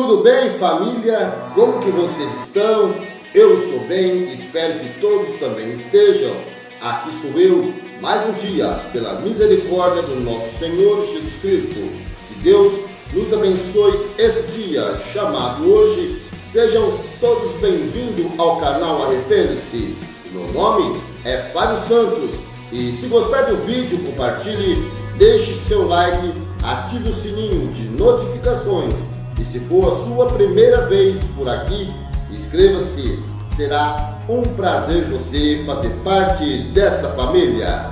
Tudo bem, família? Como que vocês estão? Eu estou bem, espero que todos também estejam. Aqui estou eu, mais um dia, pela misericórdia do nosso Senhor Jesus Cristo. Que Deus nos abençoe esse dia, chamado hoje. Sejam todos bem-vindos ao canal Arrepende-se. Meu nome é Fábio Santos e se gostar do vídeo, compartilhe, deixe seu like, ative o sininho de notificações. E se for a sua primeira vez por aqui, inscreva-se. Será um prazer você fazer parte dessa família.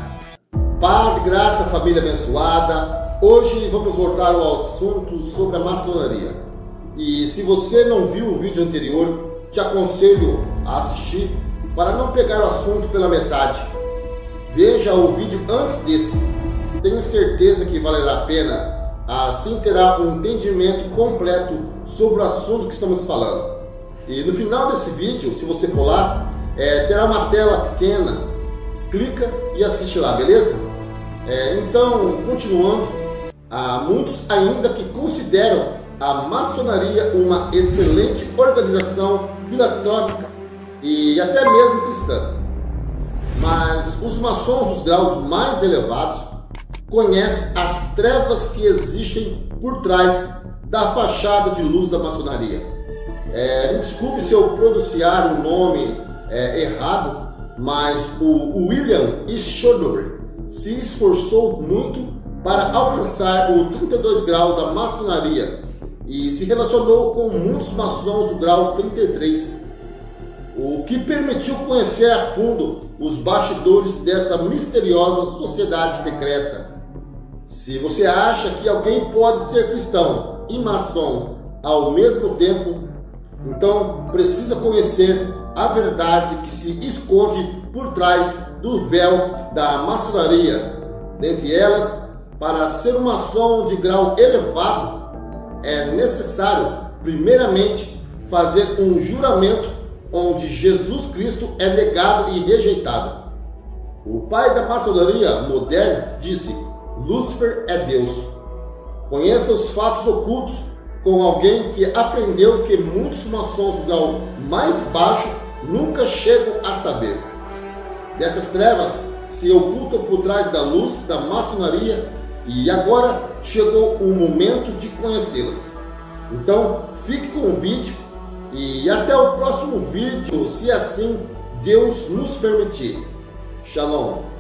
Paz e graça, família abençoada. Hoje vamos voltar ao assunto sobre a maçonaria. E se você não viu o vídeo anterior, te aconselho a assistir para não pegar o assunto pela metade. Veja o vídeo antes desse. Tenho certeza que valerá a pena. Assim terá um entendimento completo sobre o assunto que estamos falando. E no final desse vídeo, se você for lá, terá uma tela pequena. Clica e assiste lá, beleza? Então, continuando, há muitos ainda que consideram a maçonaria uma excelente organização filantrópica e até mesmo cristã. Mas os maçons dos graus mais elevados conhece as trevas que existem por trás da fachada de luz da maçonaria. Me desculpe se eu pronunciar o nome errado, mas o William Schroeder se esforçou muito para alcançar o 32 grau da maçonaria e se relacionou com muitos maçons do grau 33, o que permitiu conhecer a fundo os bastidores dessa misteriosa sociedade secreta. Se você acha que alguém pode ser cristão e maçom ao mesmo tempo, então precisa conhecer a verdade que se esconde por trás do véu da maçonaria. Dentre elas, para ser um maçom de grau elevado, é necessário, primeiramente, fazer um juramento onde Jesus Cristo é negado e rejeitado. O pai da maçonaria moderna disse: Lúcifer é Deus. Conheça os fatos ocultos com alguém que aprendeu que muitos maçons do grau mais baixo nunca chegam a saber. Dessas trevas se ocultam por trás da luz da maçonaria e agora chegou o momento de conhecê-las. Então fique com o vídeo e até o próximo vídeo, se assim Deus nos permitir. Shalom.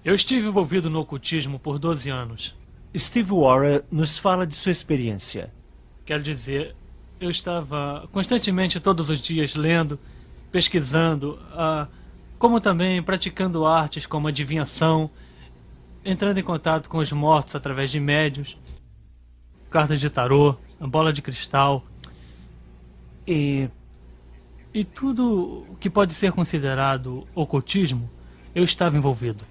Eu estive envolvido no ocultismo por 12 anos. Steve Warren nos fala de sua experiência. Quero dizer, eu estava constantemente todos os dias lendo, pesquisando, como também praticando artes como adivinhação, entrando em contato com os mortos através de médiuns, cartas de tarô, a bola de cristal e tudo que pode ser considerado ocultismo, eu estava envolvido.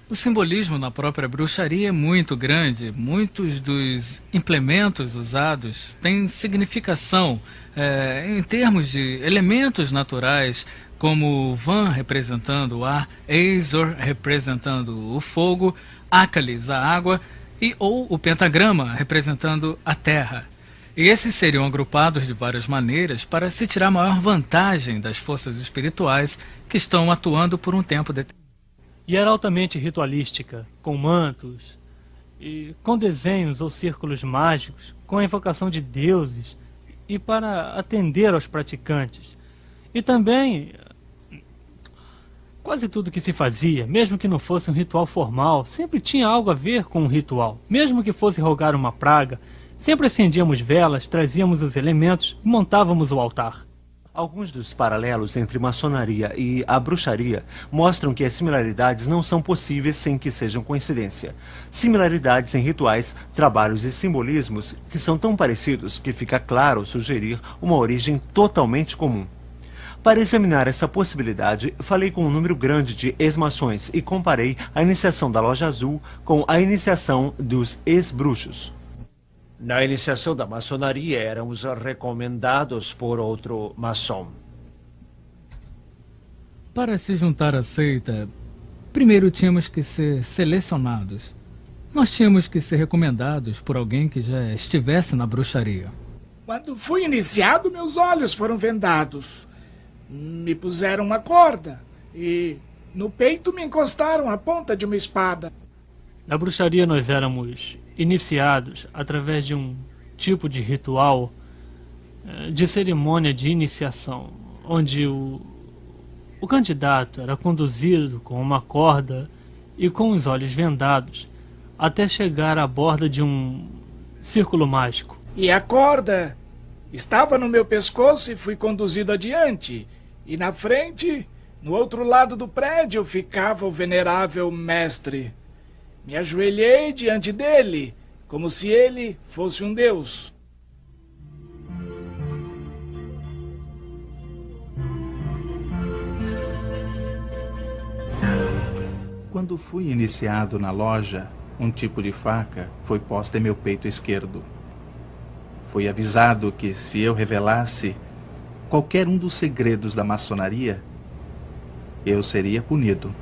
O simbolismo na própria bruxaria é muito grande. Muitos dos implementos usados têm significação em termos de elementos naturais, como o Van representando o ar, Azor representando o fogo, Ácalis a água ou o pentagrama representando a terra. E esses seriam agrupados de várias maneiras para se tirar maior vantagem das forças espirituais que estão atuando por um tempo determinado. E era altamente ritualística, com mantos, e com desenhos ou círculos mágicos, com a invocação de deuses, e para atender aos praticantes. E também, quase tudo que se fazia, mesmo que não fosse um ritual formal, sempre tinha algo a ver com um ritual. Mesmo que fosse rogar uma praga, sempre acendíamos velas, trazíamos os elementos e montávamos o altar. Alguns dos paralelos entre maçonaria e a bruxaria mostram que as similaridades não são possíveis sem que sejam coincidência. Similaridades em rituais, trabalhos e simbolismos que são tão parecidos que fica claro sugerir uma origem totalmente comum. Para examinar essa possibilidade, falei com um número grande de ex-maçons e comparei a iniciação da Loja Azul com a iniciação dos ex-bruxos. Na iniciação da maçonaria éramos recomendados por outro maçom. Para se juntar à seita, primeiro tínhamos que ser selecionados. Nós tínhamos que ser recomendados por alguém que já estivesse na bruxaria. Quando fui iniciado, meus olhos foram vendados. Me puseram uma corda e no peito me encostaram a ponta de uma espada. Na bruxaria nós éramos iniciados através de um tipo de ritual, de cerimônia de iniciação, onde o candidato era conduzido com uma corda e com os olhos vendados até chegar à borda de um círculo mágico. E a corda estava no meu pescoço e fui conduzido adiante. E na frente, no outro lado do prédio, ficava o venerável mestre. Me ajoelhei diante dele, como se ele fosse um deus. Quando fui iniciado na loja, um tipo de faca foi posta em meu peito esquerdo. Fui avisado que se eu revelasse qualquer um dos segredos da maçonaria, eu seria punido.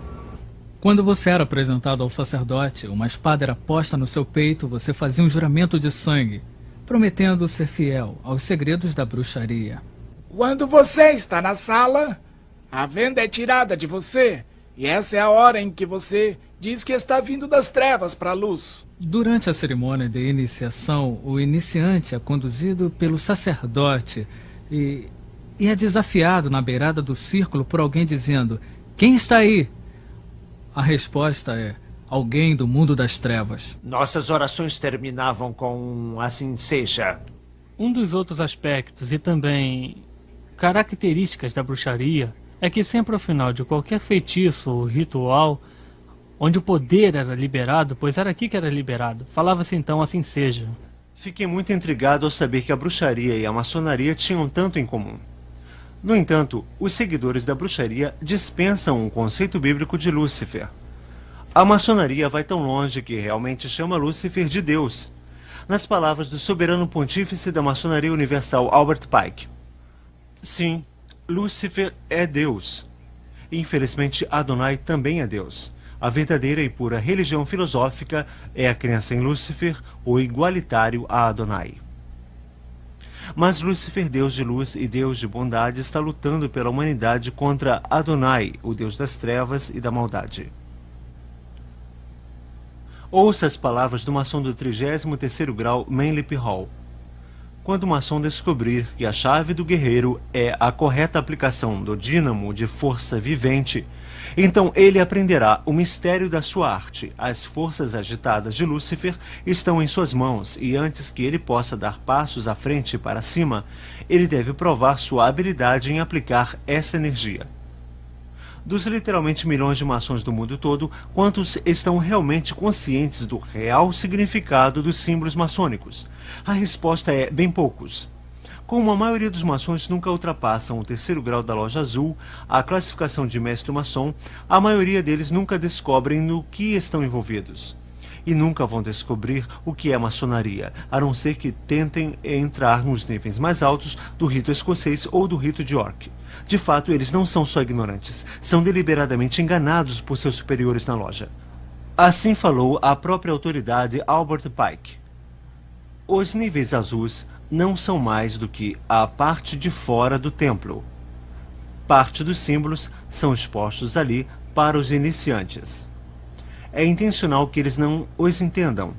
Quando você era apresentado ao sacerdote, uma espada era posta no seu peito, você fazia um juramento de sangue, prometendo ser fiel aos segredos da bruxaria. Quando você está na sala, a venda é tirada de você, e essa é a hora em que você diz que está vindo das trevas para a luz. Durante a cerimônia de iniciação, o iniciante é conduzido pelo sacerdote e é desafiado na beirada do círculo por alguém dizendo: "Quem está aí?" A resposta é: alguém do mundo das trevas. Nossas orações terminavam com "assim seja". Um dos outros aspectos e também características da bruxaria é que sempre ao final de qualquer feitiço ou ritual, onde o poder era liberado, pois era aqui que era liberado, falava-se então "assim seja". Fiquei muito intrigado ao saber que a bruxaria e a maçonaria tinham tanto em comum. No entanto, os seguidores da bruxaria dispensam o conceito bíblico de Lúcifer. A maçonaria vai tão longe que realmente chama Lúcifer de Deus. Nas palavras do soberano pontífice da maçonaria universal, Albert Pike: sim, Lúcifer é Deus. Infelizmente, Adonai também é Deus. A verdadeira e pura religião filosófica é a crença em Lúcifer, o igualitário a Adonai. Mas Lúcifer, Deus de luz e Deus de bondade, está lutando pela humanidade contra Adonai, o Deus das trevas e da maldade. Ouça as palavras do maçom do 33º grau Manly P. Hall. Quando o maçom descobrir que a chave do guerreiro é a correta aplicação do dínamo de força vivente, então ele aprenderá o mistério da sua arte. As forças agitadas de Lúcifer estão em suas mãos e antes que ele possa dar passos à frente e para cima, ele deve provar sua habilidade em aplicar essa energia. Dos literalmente milhões de maçons do mundo todo, quantos estão realmente conscientes do real significado dos símbolos maçônicos? A resposta é bem poucos. Como a maioria dos maçons nunca ultrapassam o 3º grau da loja azul, a classificação de mestre maçom, a maioria deles nunca descobrem no que estão envolvidos. E nunca vão descobrir o que é maçonaria, a não ser que tentem entrar nos níveis mais altos do rito escocês ou do rito de York. De fato, eles não são só ignorantes, são deliberadamente enganados por seus superiores na loja. Assim falou a própria autoridade Albert Pike. Os níveis azuis não são mais do que a parte de fora do templo. Parte dos símbolos são expostos ali para os iniciantes. É intencional que eles não os entendam,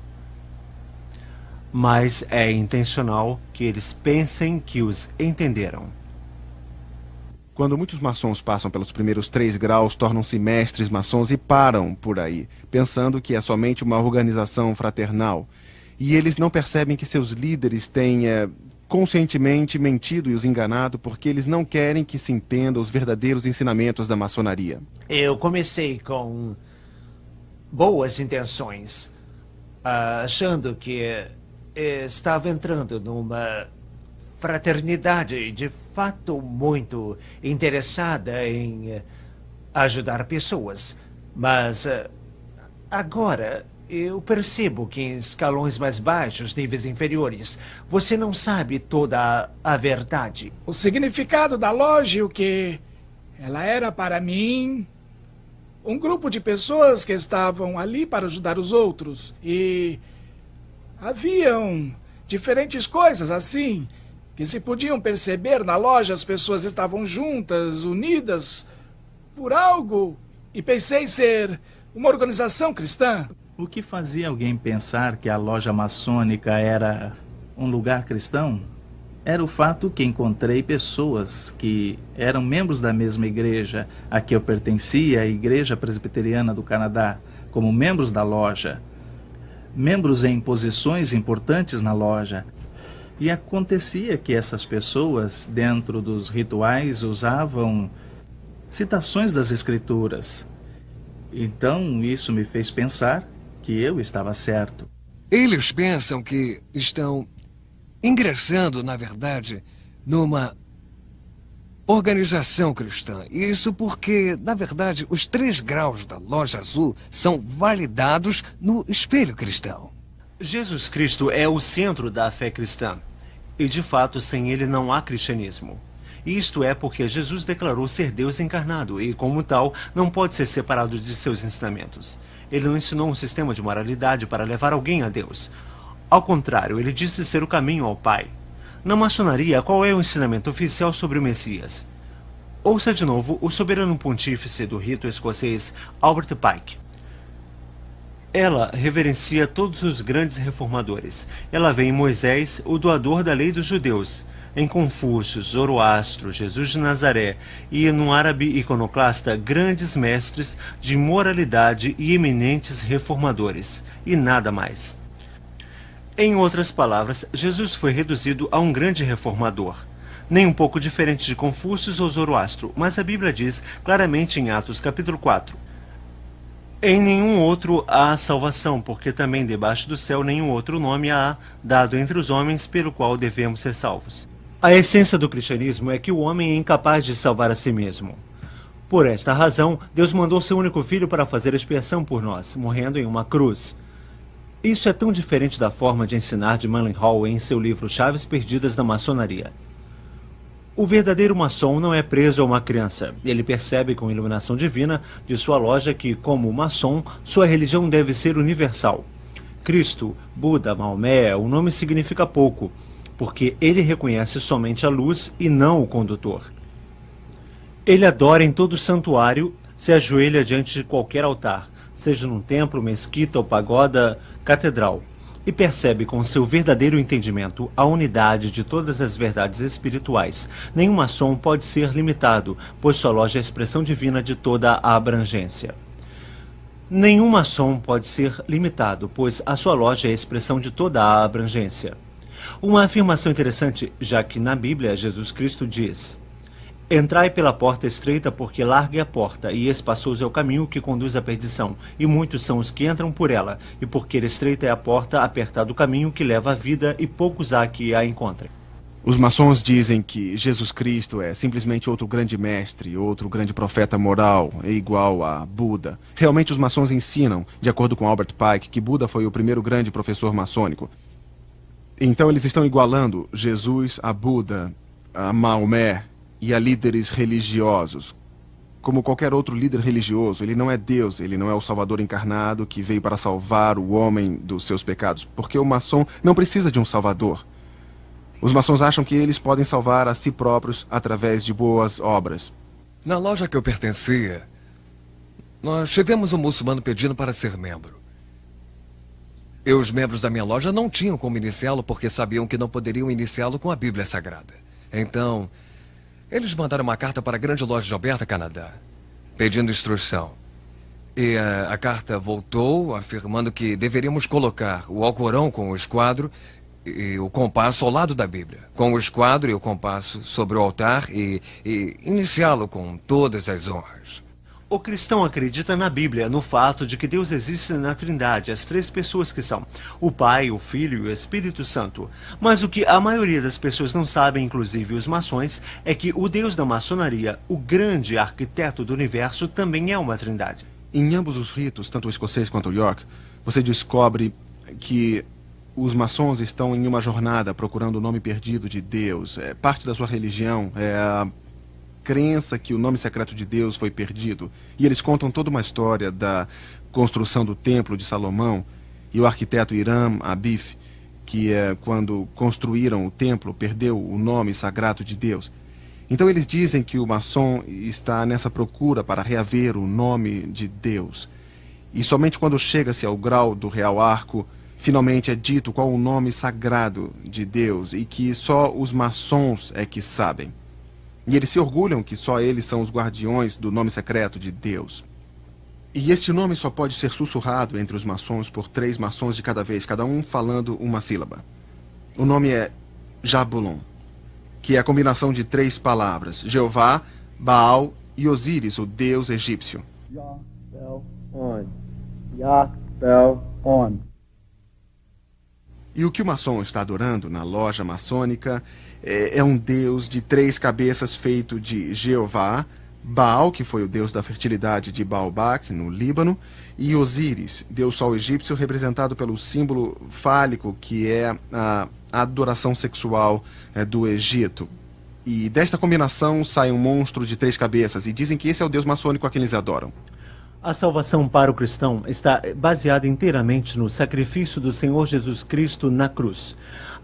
mas é intencional que eles pensem que os entenderam. Quando muitos maçons passam pelos primeiros 3 graus, tornam-se mestres maçons e param por aí, pensando que é somente uma organização fraternal. E eles não percebem que seus líderes têm conscientemente mentido e os enganado porque eles não querem que se entenda os verdadeiros ensinamentos da maçonaria. Eu comecei com boas intenções, achando que estava entrando numa fraternidade de fato muito interessada em ajudar pessoas. Mas agora eu percebo que em escalões mais baixos, níveis inferiores, você não sabe toda a verdade. O significado da loja, o que ela era para mim, um grupo de pessoas que estavam ali para ajudar os outros. E haviam diferentes coisas assim, que se podiam perceber na loja as pessoas estavam juntas, unidas por algo, e pensei ser uma organização cristã. O que fazia alguém pensar que a loja maçônica era um lugar cristão? Era o fato que encontrei pessoas que eram membros da mesma igreja a que eu pertencia, a Igreja Presbiteriana do Canadá, como membros da loja, membros em posições importantes na loja. E acontecia que essas pessoas, dentro dos rituais, usavam citações das Escrituras. Então, isso me fez pensar que eu estava certo. Eles pensam que estão ingressando, na verdade, numa organização cristã. Isso porque, na verdade, os 3 graus da loja azul são validados no espelho cristão. Jesus Cristo é o centro da fé cristã. E, de fato, sem ele não há cristianismo. Isto é porque Jesus declarou ser Deus encarnado e, como tal, não pode ser separado de seus ensinamentos. Ele não ensinou um sistema de moralidade para levar alguém a Deus. Ao contrário, ele disse ser o caminho ao Pai. Na maçonaria, qual é o ensinamento oficial sobre o Messias? Ouça de novo o soberano pontífice do rito escocês, Albert Pike. Ela reverencia todos os grandes reformadores. Ela vê em Moisés o doador da lei dos judeus, em Confúcio, Zoroastro, Jesus de Nazaré e no árabe iconoclasta grandes mestres de moralidade e eminentes reformadores, e nada mais. Em outras palavras, Jesus foi reduzido a um grande reformador. Nem um pouco diferente de Confúcio ou Zoroastro, mas a Bíblia diz claramente em Atos capítulo 4. Em nenhum outro há salvação, porque também debaixo do céu nenhum outro nome há dado entre os homens pelo qual devemos ser salvos. A essência do cristianismo é que o homem é incapaz de salvar a si mesmo. Por esta razão, Deus mandou seu único filho para fazer expiação por nós, morrendo em uma cruz. Isso é tão diferente da forma de ensinar de Mendenhall em seu livro Chaves Perdidas da Maçonaria. O verdadeiro maçom não é preso a uma crença. Ele percebe com iluminação divina de sua loja que, como maçom, sua religião deve ser universal. Cristo, Buda, Maomé, o nome significa pouco, porque ele reconhece somente a luz e não o condutor. Ele adora em todo santuário, se ajoelha diante de qualquer altar, seja num templo, mesquita ou pagoda, catedral, e percebe com seu verdadeiro entendimento a unidade de todas as verdades espirituais. Nenhum maçom pode ser limitado, pois sua loja é a expressão divina de toda a abrangência. Nenhum maçom pode ser limitado, pois a sua loja é a expressão de toda a abrangência. Uma afirmação interessante, já que na Bíblia Jesus Cristo diz: Entrai pela porta estreita, porque larga é a porta, e espaçoso é o caminho que conduz à perdição, e muitos são os que entram por ela, e porque estreita é a porta, apertado o caminho que leva à vida, e poucos há que a encontrem. Os maçons dizem que Jesus Cristo é simplesmente outro grande mestre, outro grande profeta moral, é igual a Buda. Realmente os maçons ensinam, de acordo com Albert Pike, que Buda foi o primeiro grande professor maçônico. Então eles estão igualando Jesus a Buda, a Maomé e a líderes religiosos. Como qualquer outro líder religioso, ele não é Deus, ele não é o Salvador encarnado que veio para salvar o homem dos seus pecados, porque o maçom não precisa de um Salvador. Os maçons acham que eles podem salvar a si próprios através de boas obras. Na loja que eu pertencia, nós tivemos um muçulmano pedindo para ser membro. E os membros da minha loja não tinham como iniciá-lo porque sabiam que não poderiam iniciá-lo com a Bíblia Sagrada. Então, eles mandaram uma carta para a grande loja de Alberta, Canadá, pedindo instrução. E a carta voltou afirmando que deveríamos colocar o Alcorão com o esquadro e o compasso ao lado da Bíblia, com o esquadro e o compasso sobre o altar e iniciá-lo com todas as honras. O cristão acredita na Bíblia, no fato de que Deus existe na Trindade, as 3 pessoas que são o Pai, o Filho e o Espírito Santo. Mas o que a maioria das pessoas não sabem, inclusive os maçons, é que o Deus da maçonaria, o grande arquiteto do universo, também é uma trindade. Em ambos os ritos, tanto o escocês quanto o York, você descobre que os maçons estão em uma jornada procurando o nome perdido de Deus. Parte da sua religião é a crença que o nome secreto de Deus foi perdido. E eles contam toda uma história da construção do Templo de Salomão e o arquiteto Hiram Abif, que quando construíram o templo, perdeu o nome sagrado de Deus. Então eles dizem que o maçom está nessa procura para reaver o nome de Deus. E somente quando chega-se ao grau do real arco, finalmente é dito qual o nome sagrado de Deus e que só os maçons é que sabem. E eles se orgulham que só eles são os guardiões do nome secreto de Deus. E este nome só pode ser sussurrado entre os maçons por 3 maçons de cada vez, cada um falando uma sílaba. O nome é Jabulon, que é a combinação de 3 palavras: Jeová, Baal e Osíris, o deus egípcio. E o que o maçom está adorando na loja maçônica é um deus de 3 cabeças feito de Jeová, Baal, que foi o deus da fertilidade de Baalbac, no Líbano, e Osíris, deus sol egípcio, representado pelo símbolo fálico, que é a adoração sexual do Egito. E desta combinação sai um monstro de 3 cabeças, e dizem que esse é o deus maçônico a quem eles adoram. A salvação para o cristão está baseada inteiramente no sacrifício do Senhor Jesus Cristo na cruz.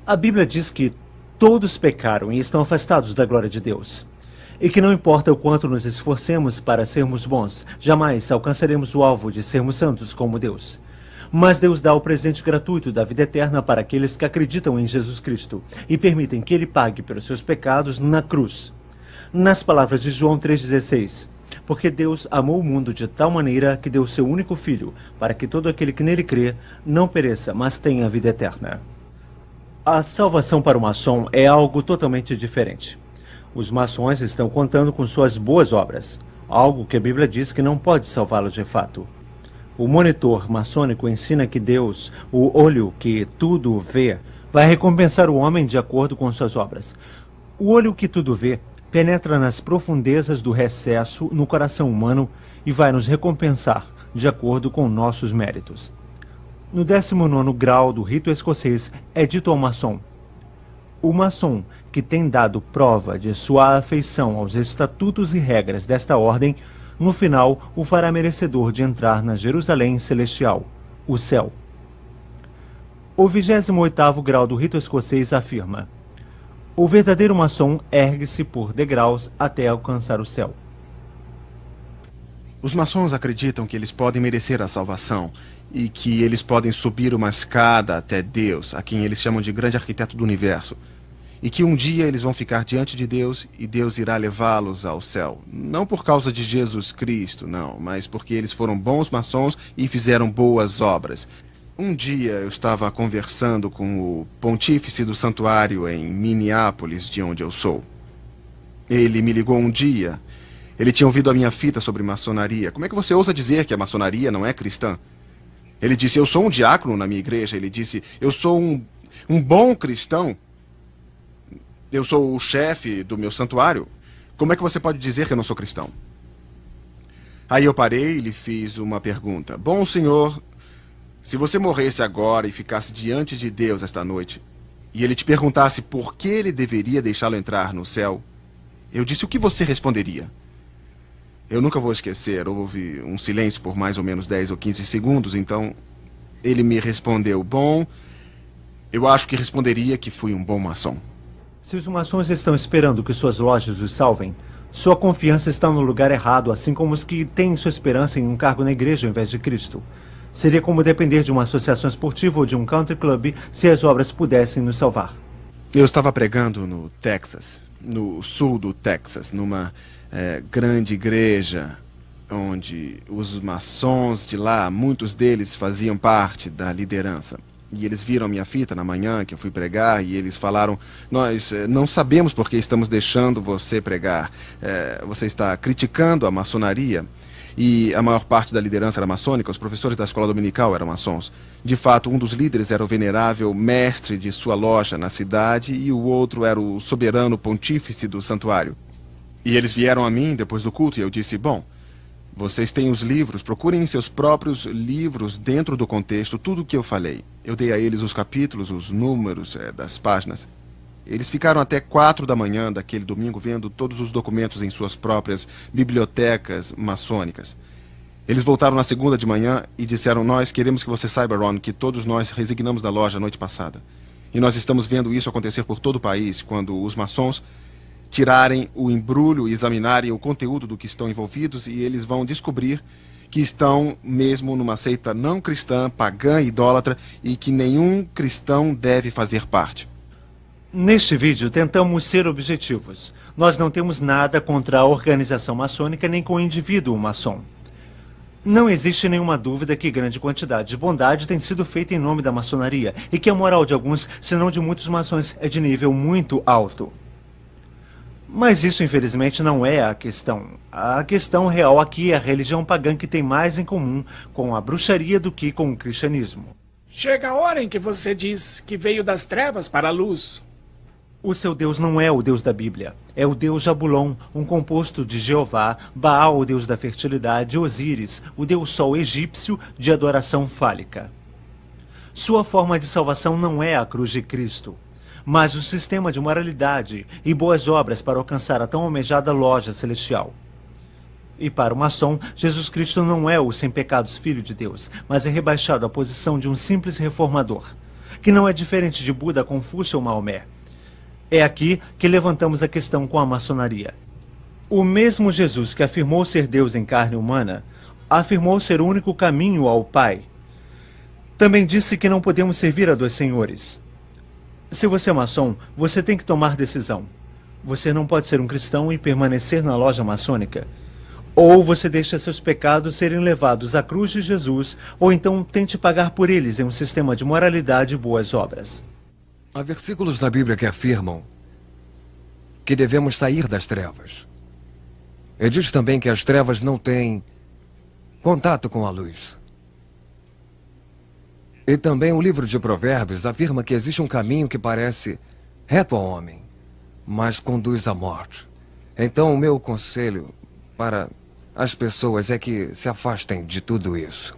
A Bíblia diz que todos pecaram e estão afastados da glória de Deus. E que não importa o quanto nos esforcemos para sermos bons, jamais alcançaremos o alvo de sermos santos como Deus. Mas Deus dá o presente gratuito da vida eterna para aqueles que acreditam em Jesus Cristo e permitem que Ele pague pelos seus pecados na cruz. Nas palavras de João 3,16, porque Deus amou o mundo de tal maneira que deu o seu único Filho, para que todo aquele que nele crê não pereça, mas tenha a vida eterna. A salvação para o maçom é algo totalmente diferente. Os maçons estão contando com suas boas obras, algo que a Bíblia diz que não pode salvá-los de fato. O monitor maçônico ensina que Deus, o olho que tudo vê, vai recompensar o homem de acordo com suas obras. O olho que tudo vê penetra nas profundezas do recesso no coração humano e vai nos recompensar de acordo com nossos méritos. No 19º grau do rito escocês é dito ao maçom: o maçom que tem dado prova de sua afeição aos estatutos e regras desta ordem, no final o fará merecedor de entrar na Jerusalém celestial, o céu. O 28º grau do rito escocês afirma: o verdadeiro maçom ergue-se por degraus até alcançar o céu. Os maçons acreditam que eles podem merecer a salvação e que eles podem subir uma escada até Deus, a quem eles chamam de grande arquiteto do universo, e que um dia eles vão ficar diante de Deus e Deus irá levá-los ao céu. Não por causa de Jesus Cristo, não, mas porque eles foram bons maçons e fizeram boas obras. Um dia eu estava conversando com o pontífice do santuário em Minneapolis, de onde eu sou. Ele me ligou um dia. Ele tinha ouvido a minha fita sobre maçonaria. Como é que você ousa dizer que a maçonaria não é cristã? Ele disse: eu sou um diácono na minha igreja. Ele disse: eu sou um bom cristão. Eu sou o chefe do meu santuário. Como é que você pode dizer que eu não sou cristão? Aí eu parei e lhe fiz uma pergunta. Bom, senhor, se você morresse agora e ficasse diante de Deus esta noite, e ele te perguntasse por que ele deveria deixá-lo entrar no céu, eu disse: o que você responderia? Eu nunca vou esquecer, houve um silêncio por mais ou menos 10 ou 15 segundos, então ele me respondeu: bom, eu acho que responderia que fui um bom maçom. Se os maçons estão esperando que suas lojas os salvem, sua confiança está no lugar errado, assim como os que têm sua esperança em um cargo na igreja ao invés de Cristo. Seria como depender de uma associação esportiva ou de um country club se as obras pudessem nos salvar. Eu estava pregando no Texas, no sul do Texas, numa grande igreja, onde os maçons de lá, muitos deles faziam parte da liderança. E eles viram a minha fita na manhã que eu fui pregar e eles falaram: nós não sabemos por que estamos deixando você pregar. Você está criticando a maçonaria. E a maior parte da liderança era maçônica, os professores da escola dominical eram maçons. De fato, um dos líderes era o venerável mestre de sua loja na cidade e o outro era o soberano pontífice do santuário. E eles vieram a mim depois do culto e eu disse: bom, vocês têm os livros, procurem em seus próprios livros, dentro do contexto, tudo o que eu falei. Eu dei a eles os capítulos, os números das páginas. Eles ficaram até 4 da manhã daquele domingo vendo todos os documentos em suas próprias bibliotecas maçônicas. Eles voltaram na segunda de manhã e disseram: nós queremos que você saiba, Ron, que todos nós resignamos da loja a noite passada. E nós estamos vendo isso acontecer por todo o país, quando os maçons tirarem o embrulho e examinarem o conteúdo do que estão envolvidos, e eles vão descobrir que estão mesmo numa seita não cristã, pagã e idólatra, e que nenhum cristão deve fazer parte. Neste vídeo, tentamos ser objetivos. Nós não temos nada contra a organização maçônica nem com o indivíduo maçom. Não existe nenhuma dúvida que grande quantidade de bondade tem sido feita em nome da maçonaria e que a moral de alguns, se não de muitos maçons, é de nível muito alto. Mas isso, infelizmente, não é a questão. A questão real aqui é a religião pagã que tem mais em comum com a bruxaria do que com o cristianismo. Chega a hora em que você diz que veio das trevas para a luz. O seu Deus não é o Deus da Bíblia. É o Deus Jabulon, um composto de Jeová, Baal, o Deus da fertilidade, Osíris, o Deus Sol egípcio de adoração fálica. Sua forma de salvação não é a cruz de Cristo, mas o sistema de moralidade e boas obras para alcançar a tão almejada loja celestial. E para o maçom, Jesus Cristo não é o sem pecados Filho de Deus, mas é rebaixado à posição de um simples reformador, que não é diferente de Buda, Confúcio ou Maomé. É aqui que levantamos a questão com a maçonaria. O mesmo Jesus que afirmou ser Deus em carne humana, afirmou ser o único caminho ao Pai. Também disse que não podemos servir a dois senhores. Se você é maçom, você tem que tomar decisão. Você não pode ser um cristão e permanecer na loja maçônica. Ou você deixa seus pecados serem levados à cruz de Jesus, ou então tente pagar por eles em um sistema de moralidade e boas obras. Há versículos na Bíblia que afirmam que devemos sair das trevas. E diz também que as trevas não têm contato com a luz. E também o livro de Provérbios afirma que existe um caminho que parece reto ao homem, mas conduz à morte. Então o meu conselho para as pessoas é que se afastem de tudo isso.